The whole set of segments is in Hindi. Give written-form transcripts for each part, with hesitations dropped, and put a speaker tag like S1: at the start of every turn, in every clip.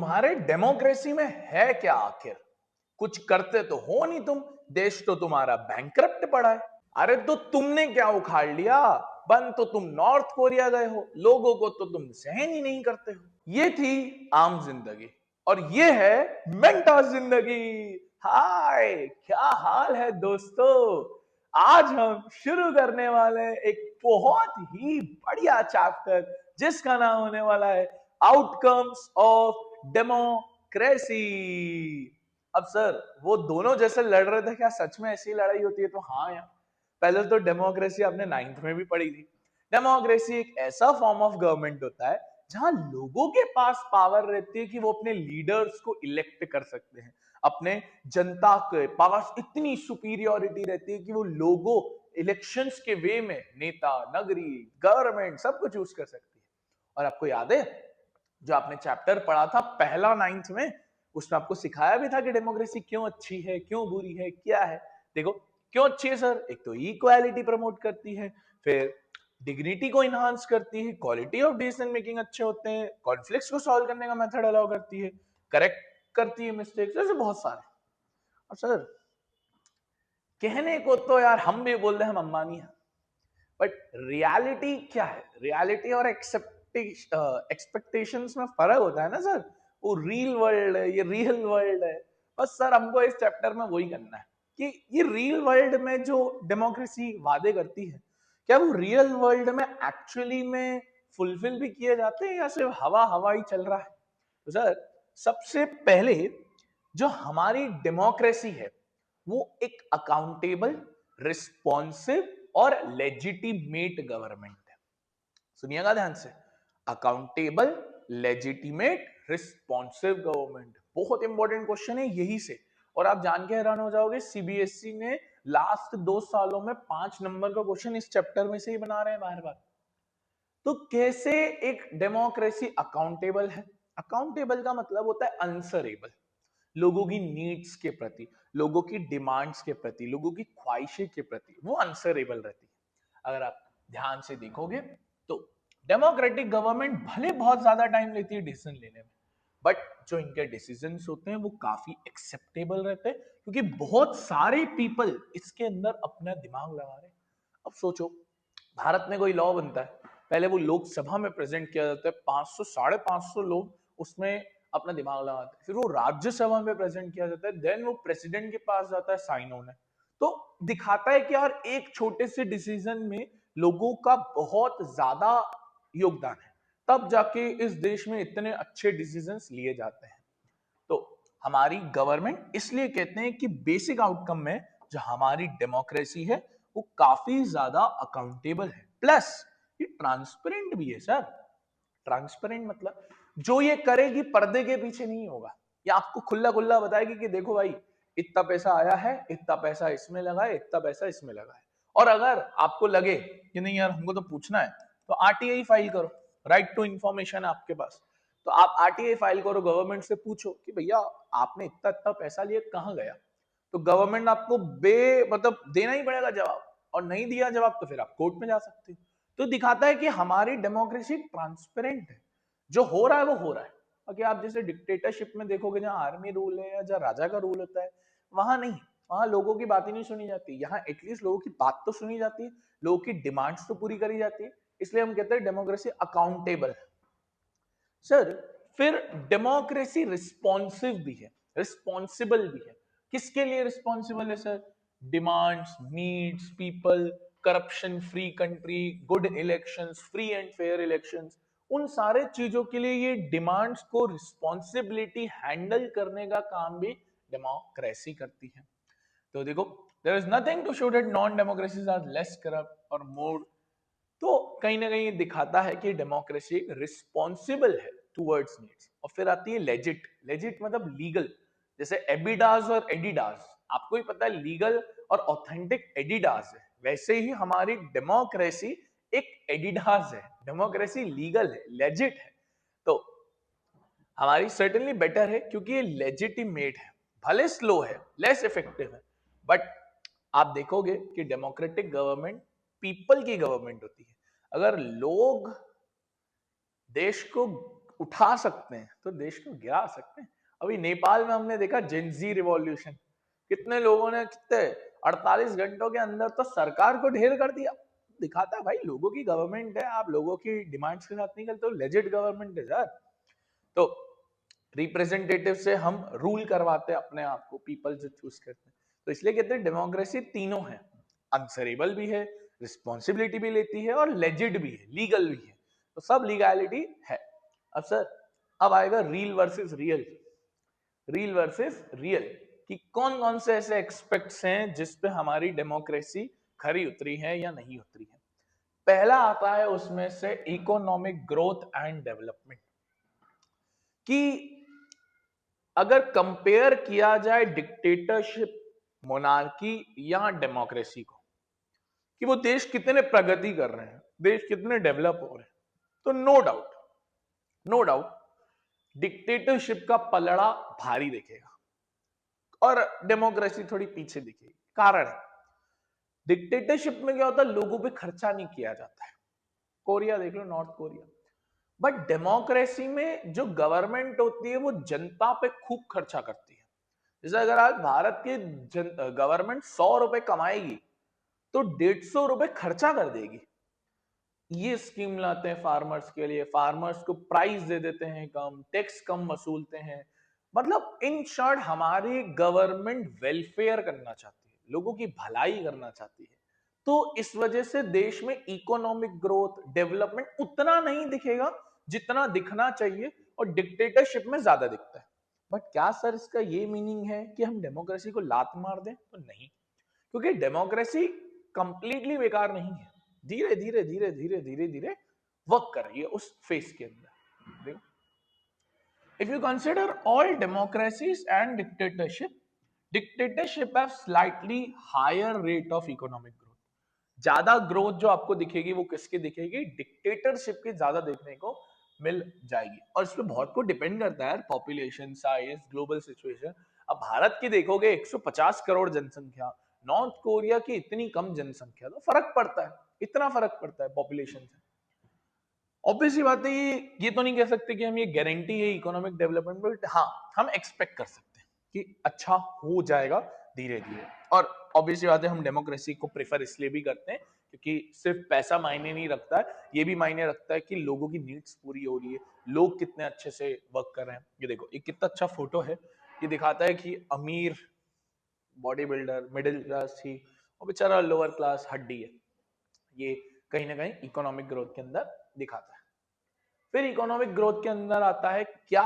S1: तुम्हारे डेमोक्रेसी में है क्या आखिर? कुछ करते तो हो नहीं तुम। देश तो तुम्हारा बैंकरप्ट पड़ा है। अरे तो तुमने क्या उखाड़ लिया? बन तो तुम नॉर्थ कोरिया गए हो। लोगों को तो तुम सहन ही नहीं करते हो। ये थी आम जिंदगी और ये है मेंटोस जिंदगी। हाय, क्या हाल है दोस्तों? आज हम शुरू करने वाले हैं एक बहुत ही बढ़िया चैप्टर जिसका नाम होने वाला है आउटकम्स ऑफ डेमोक्रेसी। अब सर, वो दोनों जैसे लड़ रहे थे, क्या सच में ऐसी लड़ाई होती है? तो हाँ यार, पहले तो डेमोक्रेसी आपने 9th में भी पढ़ी थी। डेमोक्रेसी एक ऐसा फॉर्म ऑफ गवर्नमेंट होता है जहां लोगों के पास पावर रहती है कि वो अपने लीडर्स को इलेक्ट कर सकते हैं। अपने जनता के पास इतनी सुपीरियोरिटी रहती है कि वो लोगों इलेक्शंस के वे में नेता, नगरी, गवर्नमेंट सबको चूज कर सकती है। और आपको याद है जो आपने चैप्टर पढ़ा था पहला 9th में, उसमें आपको सिखाया भी था कि डेमोक्रेसी क्यों अच्छी है, क्यों बुरी है, क्या है। देखो क्यों अच्छी है सर। एक तो इक्वालिटी प्रमोट करती है, फिर डिग्निटी को इनहांस करती है, क्वालिटी ऑफ डिसीजन मेकिंग अच्छे होते हैं, कॉन्फ्लिक्ट्स को सॉल्व करने का मेथड अलाउ करती है, करेक्ट करती है मिस्टेक्स, ऐसे बहुत सारे। और सर, कहने को तो यार हम भी बोल रहे हैं हम अंबानी हैं, बट रियलिटी क्या है? रियलिटी और एक्सपेक्टेशंस में फर्क होता है ना सर। वो रियल वर्ल्ड है, ये रियल वर्ल्ड है। बस सर, हमको इस चैप्टर में वही करना है कि ये रियल वर्ल्ड में जो डेमोक्रेसी वादे करती है, क्या वो रियल वर्ल्ड में एक्चुअली में फुलफिल भी किए जाते हैं या सिर्फ हवा हवा ही चल रहा है? तो सर, सबसे पहले जो हमारी डेमोक्रेसी है वो एक अकाउंटेबल, रिस्पॉन्सिव और लेजिटिमेट गवर्नमेंट है। सुनिएगा ध्यान से, अकाउंटेबल, लेजिटिमेट, रिस्पॉन्सिव गवर्नमेंट। बहुत इंपॉर्टेंट क्वेश्चन है यही से। और आप जान के हैरान हो जाओगे, सीबीएसई ने लास्ट 2 सालों में 5 नंबर का क्वेश्चन इस चैप्टर में से ही बना रहे हैं बार बार। तो कैसे एक डेमोक्रेसी अकाउंटेबल है? अकाउंटेबल का मतलब होता है आंसरेबल, लोगों की नीड्स के प्रति, लोगों की डिमांड्स के प्रति, लोगों की ख्वाहिशें के प्रति वो आंसरेबल रहती है। अगर आप ध्यान से देखोगे तो डेमोक्रेटिक गवर्नमेंट भले बहुत ज्यादा टाइम लेती है डिसीजन लेने में, बट जो इनके डिसीजंस होते हैं वो काफी एक्सेप्टेबल रहते हैं क्योंकि बहुत सारे पीपल इसके अंदर अपना दिमाग लगा रहे हैं। अब सोचो, भारत में कोई लॉ बनता है, पहले वो लोकसभा में प्रेजेंट किया जाता है, 500 550 लोग उसमें अपना दिमाग लगाते हैं, फिर वो राज्यसभा में प्रेजेंट किया जाता है, देन वो प्रेसिडेंट के पास जाता है साइन होने। तो दिखाता है कि यार एक छोटे से डिसीजन में लोगों का बहुत ज्यादा योगदान है, तब जाके इस देश में इतने अच्छे डिसीजंस लिए जाते हैं। तो हमारी गवर्नमेंट इसलिए कहते हैं कि बेसिक आउटकम में जो हमारी डेमोक्रेसी है वो काफी ज्यादा अकाउंटेबल है, प्लस ये ट्रांसपेरेंट भी है सर। ट्रांसपेरेंट मतलब जो ये करेगी पर्दे के पीछे नहीं होगा, ये आपको खुला खुला बताएगी कि देखो भाई, इतना पैसा आया है, इतना पैसा इसमें लगा है, इतना पैसा इसमें लगा है। और अगर आपको लगे कि नहीं यार हमको तो पूछना है, तो आरटीआई फाइल करो, राइट टू इंफॉर्मेशन है आपके पास। तो आप आरटीआई फाइल करो, गवर्नमेंट से पूछो कि भैया आपने इतना इतना पैसा लिया कहाँ गया। तो गवर्नमेंट आपको मतलब देना ही पड़ेगा जवाब, और नहीं दिया जवाब तो फिर आप कोर्ट में जा सकते हो। तो दिखाता है कि हमारी डेमोक्रेसी ट्रांसपेरेंट है, जो हो रहा है वो हो रहा है। बाकी आप जैसे डिक्टेटरशिप में देखोगे जहां आर्मी रूल है या जहां राजा का रूल होता है, वहां नहीं, वहां लोगों की बात ही नहीं सुनी जाती। यहाँ एटलीस्ट लोगों की बात तो सुनी जाती है, लोगों की डिमांड्स तो पूरी करी जाती है। इसलिए हम कहते हैं डेमोक्रेसी अकाउंटेबल है। सर, फिर डेमोक्रेसी रिस्पॉन्सिव भी है, रिस्पॉन्सिबल भी है। किसके लिए रिस्पॉन्सिबल है sir? Demands, needs, people, corruption free country, good elections, free and fair elections, उन सारे चीजों के लिए ये डिमांड्स को रिस्पॉन्सिबिलिटी हैंडल करने का काम भी डेमोक्रेसी करती है। तो देखो, there is nothing to show that non democracies are less corrupt और मोर। तो कहीं ना कहीं दिखाता है कि डेमोक्रेसी रिस्पॉन्सिबल है टूवर्ड्स नीड्स। और फिर आती है लेजिट। लेजिट मतलब लीगल, जैसे एबिडास और एडिडास। आपको ही पता है लीगल और ऑथेंटिक एडिडास है, वैसे ही हमारी डेमोक्रेसी एक एडिडास है। डेमोक्रेसी लीगल है, लेजिट है। तो हमारी सर्टेनली बेटर है क्योंकि ये लेजिटिमेट है, भले स्लो है, लेस इफेक्टिव है, बट आप देखोगे कि डेमोक्रेटिक गवर्नमेंट पीपल की गवर्नमेंट होती है। अगर लोग देश को उठा सकते हैं तो देश को गिरा सकते हैं। अभी नेपाल में हमने देखा जेंजी रिवॉल्यूशन, कितने लोगों ने कितने 48 घंटों के अंदर तो सरकार को ढेर कर दिया। दिखाता है भाई लोगों की गवर्नमेंट है, आप लोगों की डिमांड्स के साथ नहीं चलते हो, लेजिट गवर्नमेंट है सर। तो रिप्रेजेंटेटिव से हम रूल करवाते हैं अपने आप को, पीपल जो चूज करते हैं। तो इसलिए कहते हैं डेमोक्रेसी तीनों है, आंसरेबल भी है, रिस्पॉन्सिबिलिटी भी लेती है और लेजिट भी है, लीगल भी है, तो सब लीगैलिटी है। अब सर अब आएगा reel versus real. Reel versus real कि कौन कौन से ऐसे एक्सपेक्ट्स हैं जिस पे हमारी डेमोक्रेसी खरी उतरी है या नहीं उतरी है। पहला आता है उसमें से इकोनॉमिक ग्रोथ एंड डेवलपमेंट, कि अगर कंपेयर किया जाए डिक्टेटरशिप, मोनार्की या डेमोक्रेसी को, कि वो देश कितने प्रगति कर रहे हैं, देश कितने डेवलप हो रहे हैं, तो नो डाउट डिक्टेटरशिप का पलड़ा भारी दिखेगा और डेमोक्रेसी थोड़ी पीछे दिखेगी। कारण है, डिक्टेटरशिप में क्या होता है, लोगों पे खर्चा नहीं किया जाता है, कोरिया देख लो, नॉर्थ कोरिया। बट डेमोक्रेसी में जो गवर्नमेंट होती है वो जनता पे खूब खर्चा करती है। जैसे अगर आज भारत की गवर्नमेंट 100 रुपए कमाएगी तो 150 रुपए खर्चा कर देगी। ये स्कीम लाते हैं फार्मर्स के लिए, फार्मर्स को प्राइस दे देते हैं कम, टैक्स कम वसूलते हैं। मतलब इन शॉर्ट हमारी गवर्नमेंट वेलफेयर करना चाहती है, लोगों की भलाई करना चाहती है। तो इस वजह से देश में इकोनॉमिक ग्रोथ, डेवलपमेंट उतना नहीं दिखेगा जितना दिखना चाहिए, और डिक्टेटरशिप में ज्यादा दिखता है। बट क्या सर इसका ये मीनिंग है कि हम डेमोक्रेसी को लात मार दें? तो नहीं, क्योंकि डेमोक्रेसी कंप्लीटली बेकार नहीं है, धीरे धीरे धीरे धीरे धीरे धीरे वर्क कर रही है उस फेस के अंदर। देखो, if you consider all democracies and dictatorship have slightly higher rate of economic growth. ज्यादा ग्रोथ जो आपको दिखेगी वो किसकी दिखेगी? डिक्टेटरशिप की ज्यादा देखने को मिल जाएगी। और इस पे बहुत को डिपेंड करता है, पॉपुलेशन साइज, ग्लोबल सिचुएशन। अब भारत की देखोगे 150 करोड़ जनसंख्या, नॉर्थ कोरिया की इतनी कम जनसंख्या, तो फर्क पड़ता है, इतना फर्क पड़ता है पॉपुलेशन से। ऑब्वियसली बात है, ये तो नहीं कह सकते कि हम ये गारंटी है इकोनॉमिक डेवलपमेंट, बट हाँ हम एक्सपेक्ट कर सकते हैं कि अच्छा हो जाएगा धीरे धीरे। और ऑब्वियसली बात है, हम डेमोक्रेसी को प्रेफर इसलिए भी करते हैं क्योंकि सिर्फ पैसा मायने नहीं रखता है, ये भी मायने रखता है कि लोगों की नीड्स पूरी हो रही है, लोग कितने अच्छे से वर्क कर रहे हैं। ये देखो, ये कितना अच्छा फोटो है, ये दिखाता है कि अमीर बॉडी बिल्डर मिडिल क्लास थी और बेचारा लोअर क्लास हड्डी है। ये कहीं ना कहीं इकोनॉमिक ग्रोथ के अंदर दिखाता है। फिर इकोनॉमिक ग्रोथ के अंदर आता है क्या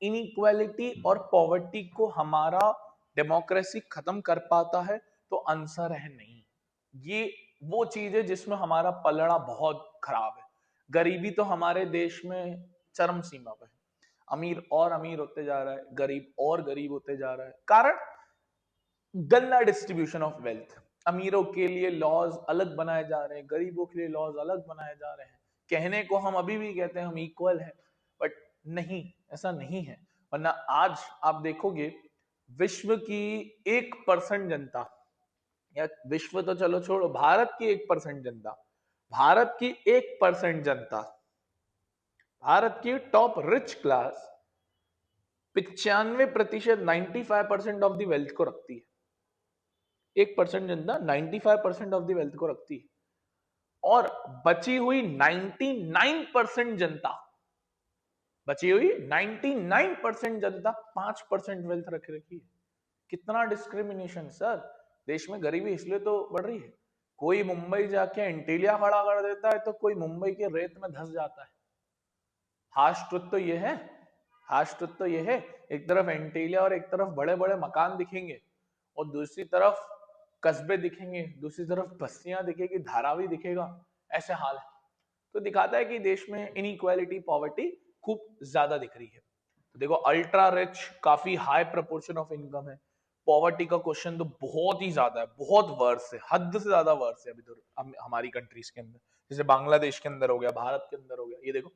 S1: इनइक्वालिटी और पॉवर्टी को हमारा डेमोक्रेसी खत्म कर पाता है? तो आंसर है नहीं। ये वो चीज है जिसमें हमारा पलड़ा बहुत खराब है। गरीबी तो हमारे देश में चरम सीमा पे है, अमीर और अमीर होते जा रहा है, गरीब और गरीब होते जा रहा है। कारण गंदा डिस्ट्रीब्यूशन ऑफ वेल्थ। अमीरों के लिए लॉज अलग बनाए जा रहे हैं, गरीबों के लिए लॉज अलग बनाए जा रहे हैं। कहने को हम अभी भी कहते हैं हम इक्वल है, बट नहीं, ऐसा नहीं है। वरना आज आप देखोगे विश्व की 1% जनता, या विश्व तो चलो छोड़ो, भारत की 1% जनता, भारत की 1% जनता, भारत की top rich class 95%, 95% of the wealth को रखती है। 1% जनता 95% ऑफ द वेल्थ को रखती है, और बची हुई 99% जनता, बची हुई 99% जनता 5% वेल्थ रख रखी है। कितना डिस्क्रिमिनेशन सर। देश में गरीबी इसलिए तो बढ़ रही है, कोई मुंबई जाके एंटीलिया खड़ा कर देता है तो कोई मुंबई के रेत में धंस जाता है। हार्श ट्रुथ तो ये है, हार्श ट्रुथ तो ये है, एक तरफ एंटीलिया और एक तरफ बड़े बड़े मकान दिखेंगे और दूसरी तरफ कस्बे दिखेंगे, दूसरी तरफ बस्तियां दिखेगी, धारावी दिखेगा, ऐसे हाल है। तो दिखाता है कि देश में इनइक्वालिटी, पॉवर्टी खूब ज्यादा दिख रही है। तो देखो, अल्ट्रा रिच काफी हाई प्रोपोर्शन ऑफ इनकम है, पॉवर्टी का क्वेश्चन तो बहुत ही ज्यादा है, बहुत वर्स है, हद से ज्यादा वर्स है अभी तो हमारी कंट्रीज के अंदर। जैसे बांग्लादेश के अंदर हो गया, भारत के अंदर हो गया। ये देखो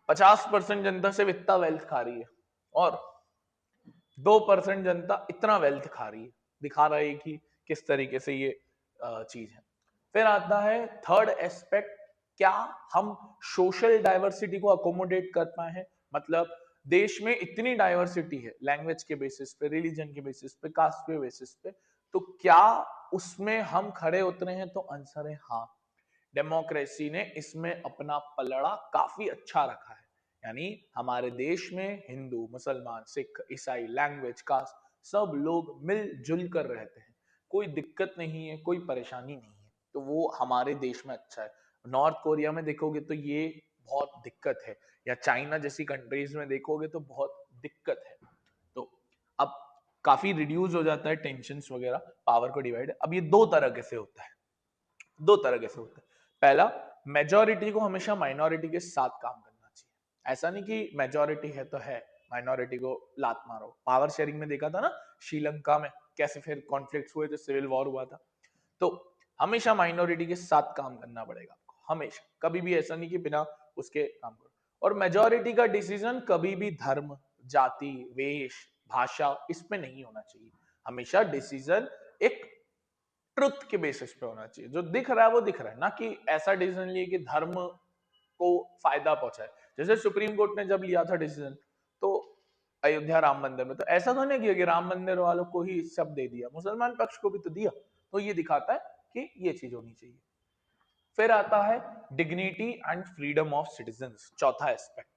S1: 50% जनता सिर्फ इतना वेल्थ खा रही है और 2% जनता इतना वेल्थ खा रही है। दिखा रहा है कि किस तरीके से ये चीज है। फिर आता है थर्ड एस्पेक्ट, क्या हम सोशल डाइवर्सिटी को अकोमोडेट कर पाए हैं? मतलब देश में इतनी डाइवर्सिटी है, लैंग्वेज के बेसिस पे, रिलीजन के बेसिस पे, कास्ट के बेसिस पे, तो क्या उसमें हम खड़े उतरे हैं? तो आंसर है हाँ। डेमोक्रेसी ने इसमें अपना पलड़ा काफी अच्छा रखा है। यानी हमारे देश में हिंदू, मुसलमान, सिख, ईसाई, लैंग्वेज, कास्ट सब लोग मिलजुल कर रहते हैं। कोई दिक्कत नहीं है, कोई परेशानी नहीं है, तो वो हमारे देश में अच्छा है। नॉर्थ कोरिया में देखोगे तो ये बहुत दिक्कत है, या चाइना जैसी कंट्रीज में देखोगे तो बहुत दिक्कत है। तो अब काफी रिड्यूस हो जाता है टेंशन वगैरह, पावर को डिवाइड। अब ये दो तरह कैसे होता है, दो तरह कैसे होता है। पहला, मेजोरिटी को हमेशा माइनॉरिटी के साथ काम करना चाहिए। ऐसा नहीं कि मेजोरिटी है तो है, माइनॉरिटी को लात मारो। पावर शेयरिंग में देखा था ना श्रीलंका में कैसे फिर कॉन्फ्लिक्ट हुए थे, सिविल वॉर हुआ था। तो हमेशा माइनॉरिटी के साथ काम करना पड़ेगा आपको, हमेशा, कभी भी ऐसा नहीं कि बिना उसके काम करो। और मेजोरिटी का डिसीजन कभी भी धर्म, जाति, वेश, भाषा इस पे नहीं होना चाहिए। हमेशा डिसीजन एक ट्रुथ के बेसिस पे होना चाहिए। जो दिख रहा है वो दिख रहा है, ना कि ऐसा डिसीजन लिए कि धर्म को फायदा पहुंचाए। जैसे सुप्रीम कोर्ट ने जब लिया था डिसीजन तो अयोध्या राम मंदिर में, तो ऐसा तो नहीं किया कि राम मंदिर वालों को ही सब दे दिया, मुसलमान पक्ष को भी तो दिया। तो ये दिखाता है कि ये चीज होनी चाहिए। फिर आता है dignity and freedom of citizens, चौथा एस्पेक्ट।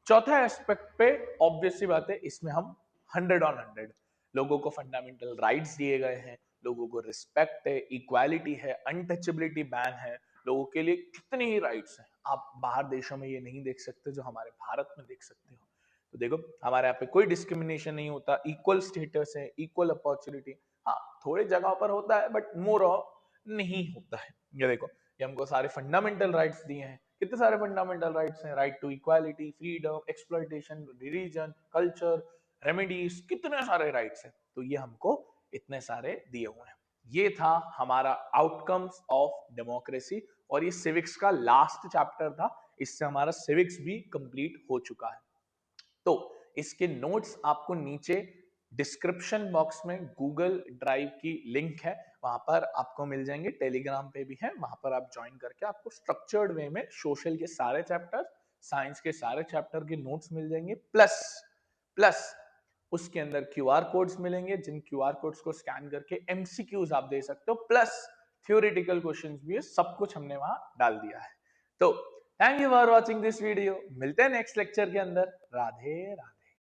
S1: चौथा एस्पेक्ट पे ऑब्वियसली बात है, इसमें हम 100/100 लोगों को फंडामेंटल राइट्स दिए गए हैं, लोगों को रिस्पेक्ट है, इक्वालिटी है, अनटचेबिलिटी बैन है, लोगों के लिए कितनी ही राइट्स हैं। आप बाहर देशों में ये नहीं देख सकते जो हमारे भारत में देख सकते हो। तो देखो हमारे यहाँ पे कोई डिस्क्रिमिनेशन नहीं होता, इक्वल स्टेटस है, इक्वल अपॉर्चुनिटी। हाँ थोड़ी जगह पर होता है बट मोर ऑफ नहीं होता है। ये देखो, ये हमको सारे फंडामेंटल राइट्स दिए हैं। कितने सारे फंडामेंटल राइट्स हैं? Right to equality, freedom, exploitation, religion, culture, remedies, कितने सारे राइट्स हैं। तो ये हमको इतने सारे दिए हुए हैं। ये था हमारा आउटकम्स ऑफ डेमोक्रेसी, और ये सिविक्स का लास्ट चैप्टर था। इससे हमारा सिविक्स भी कंप्लीट हो चुका है। तो इसके नोट्स आपको नीचे डिस्क्रिप्शन बॉक्स में गूगल ड्राइव की लिंक है, वहां पर आपको मिल जाएंगे। टेलीग्राम पे भी है, वहां पर आप ज्वाइन करके आपको स्ट्रक्चर्ड वे में सोशल के सारे चैप्टर, साइंस के सारे चैप्टर के नोट्स मिल जाएंगे। प्लस प्लस उसके अंदर क्यूआर कोड्स मिलेंगे, जिन क्यूआर कोड्स को स्कैन करके एमसीक्यूज आप दे सकते हो। प्लस थ्योरेटिकल क्वेश्चंस भी है, सब कुछ हमने वहां डाल दिया है। तो thank you for watching this video. मिलते हैं नेक्स्ट लेक्चर के अंदर। राधे राधे।